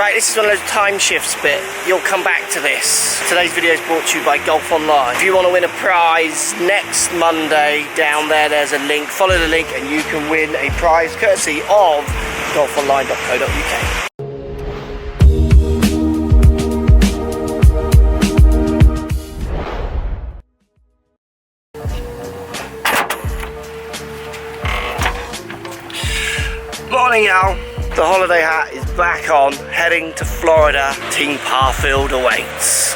Right, this is one of those time shifts bit. You'll come back to this. Today's video is brought to you by Golf Online. If you want to win a prize next Monday, down there's a link. Follow the link and you can win a prize courtesy of golfonline.co.uk. Morning, y'all. The holiday hat is back on, heading to Florida. Team Parfield awaits.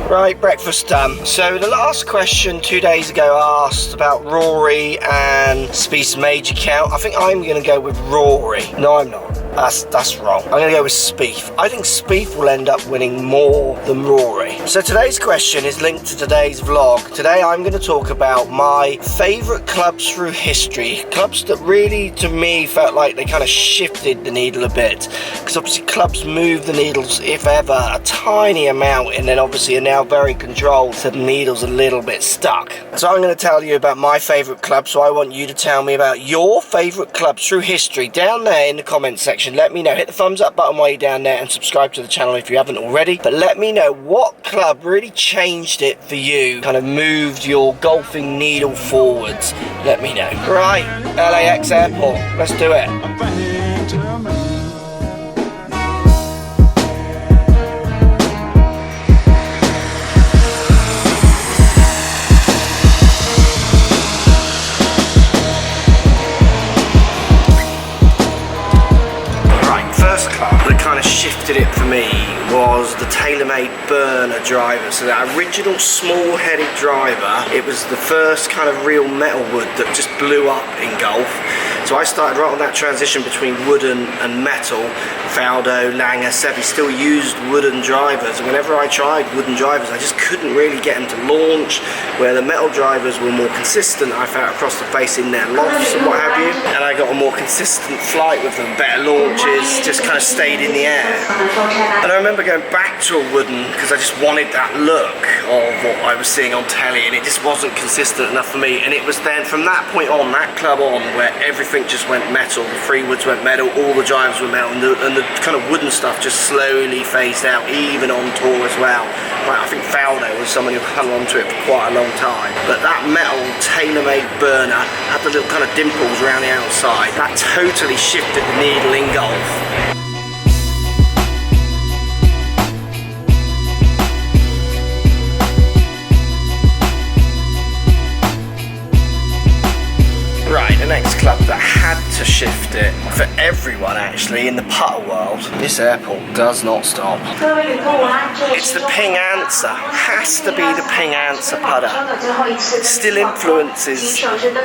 Right, breakfast done. So the last question 2 days ago asked about Rory and Spieth's major count. I think I'm going to go with Rory. No, I'm not. That's wrong. I'm going to go with Spieth. I think Spieth will end up winning more than Rory. So today's question is linked to today's vlog. Today I'm going to talk about my favourite clubs through history. Clubs that really, to me, felt like they kind of shifted the needle a bit. Because obviously clubs move the needles, if ever, a tiny amount, and then obviously are now very controlled, so the needle's a little bit stuck. So I'm going to tell you about my favourite club, so I want you to tell me about your favourite clubs through history down there in the comment section. Let me know. Hit the thumbs up button while you're down there and subscribe to the channel if you haven't already. But let me know what club really changed it for you, kind of moved your golfing needle forwards. Let me know. Right, LAX airport. Let's do it. Shifted it for me was the TaylorMade Burner driver. So that original small-headed driver, it was the first kind of real metal wood that just blew up in golf. So I started right on that transition between wooden and metal. Faldo, Langer, Seve still used wooden drivers, and whenever I tried wooden drivers I just couldn't really get them to launch, where the metal drivers were more consistent, I found, across the face in their lofts and what have you, and I got a more consistent flight with them, better launches, just kind of stayed in the air. And I remember going back to a wooden because I just wanted that look of what I was seeing on telly, and it just wasn't consistent enough for me. And it was then from that point on, that club on, where everything just went metal. The free woods went metal, all the drivers were metal, and the kind of wooden stuff just slowly phased out, even on tour as well. Like, I think Faldo was someone who hung on to it for quite a long time. But that metal TaylorMade Burner had the little kind of dimples around the outside. That totally shifted the needle in golf. Right, the next club that had to shift it, for everyone actually, in the putter world, this airport does not stop. It's the Ping Answer. Has to be the Ping Answer putter. It still influences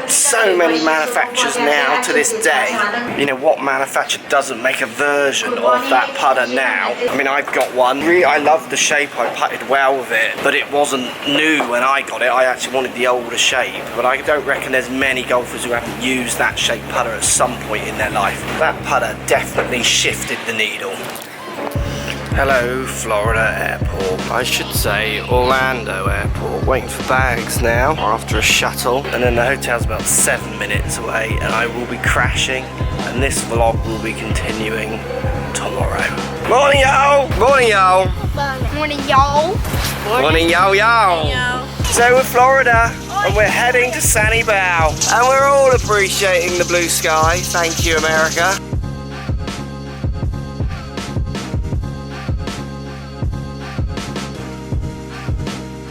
so many manufacturers now to this day. You know, what manufacturer doesn't make a version of that putter now? I mean, I've got one. Really, I love the shape. I putted well with it, but it wasn't new when I got it. I actually wanted the older shape, but I don't reckon there's many golfers who haven't used that shape putter at some point in their life. That putter definitely shifted the needle. Hello, Florida Airport. I should say Orlando Airport. Waiting for bags now after a shuttle, and then the hotel's about 7 minutes away, and I will be crashing, and this vlog will be continuing tomorrow. Morning, y'all! Morning, y'all! Morning, y'all! Morning, y'all! So we're Florida, and we're heading to Sunny Bow, and we're all appreciating the blue sky. Thank you, America.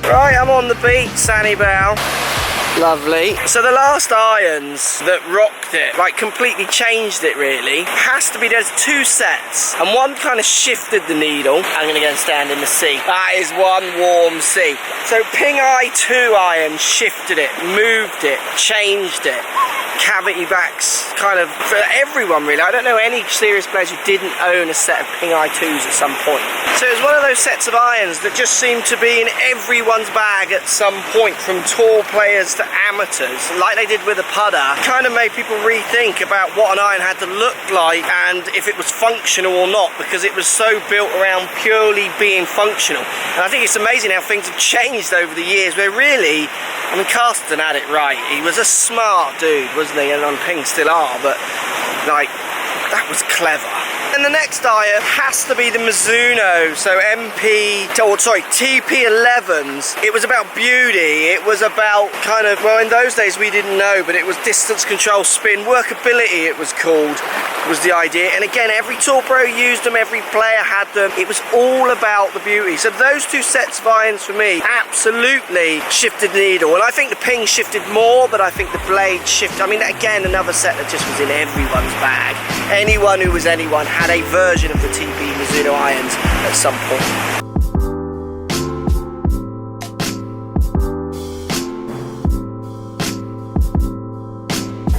Right, I'm on the beach, Sunny Bow. Lovely. So the last irons that rocked it, like completely changed it really, has to be, there's two sets, and one kind of shifted the needle. I'm gonna go and stand in the sea. That is one warm sea. So Ping I2 iron shifted it, moved it, changed it. cavity backs kind of for everyone really. I don't know any serious players who didn't own a set of Ping I2s at some point. So it was one of those sets of irons that just seemed to be in everyone's bag at some point, from tour players to amateurs, like they did with a putter. Kind of made people rethink about what an iron had to look like and if it was functional or not, because it was so built around purely being functional. And I think it's amazing how things have changed over the years, where really, I mean, Carsten had it right. He was a smart dude, wasn't he? And on Ping still are, but like, that was clever. And the next iron has to be the Mizuno, so TP11s. It was about beauty, it was about kind of, well, in those days we didn't know, but it was distance control, spin, workability it was called, was the idea. And again, every tour pro used them, every player had them. It was all about the beauty. So those two sets of irons for me absolutely shifted the needle. And I think the Ping shifted more, but I think the blade shifted. I mean, again, another set that just was in everyone's bag. Anyone who was anyone had a version of the TP Mizuno irons at some point.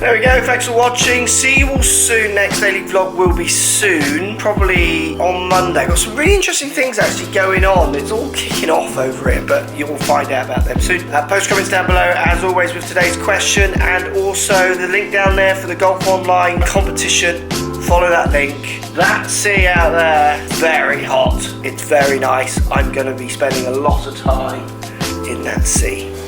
There we go, thanks for watching. See you all soon. Next daily vlog will be soon, probably on Monday. Got some really interesting things actually going on. It's all kicking off over it, but you'll find out about them soon. Post comments down below, as always, with today's question, and also the link down there for the Golf Online competition. Follow that link. That sea out there, very hot. It's very nice. I'm going to be spending a lot of time in that sea.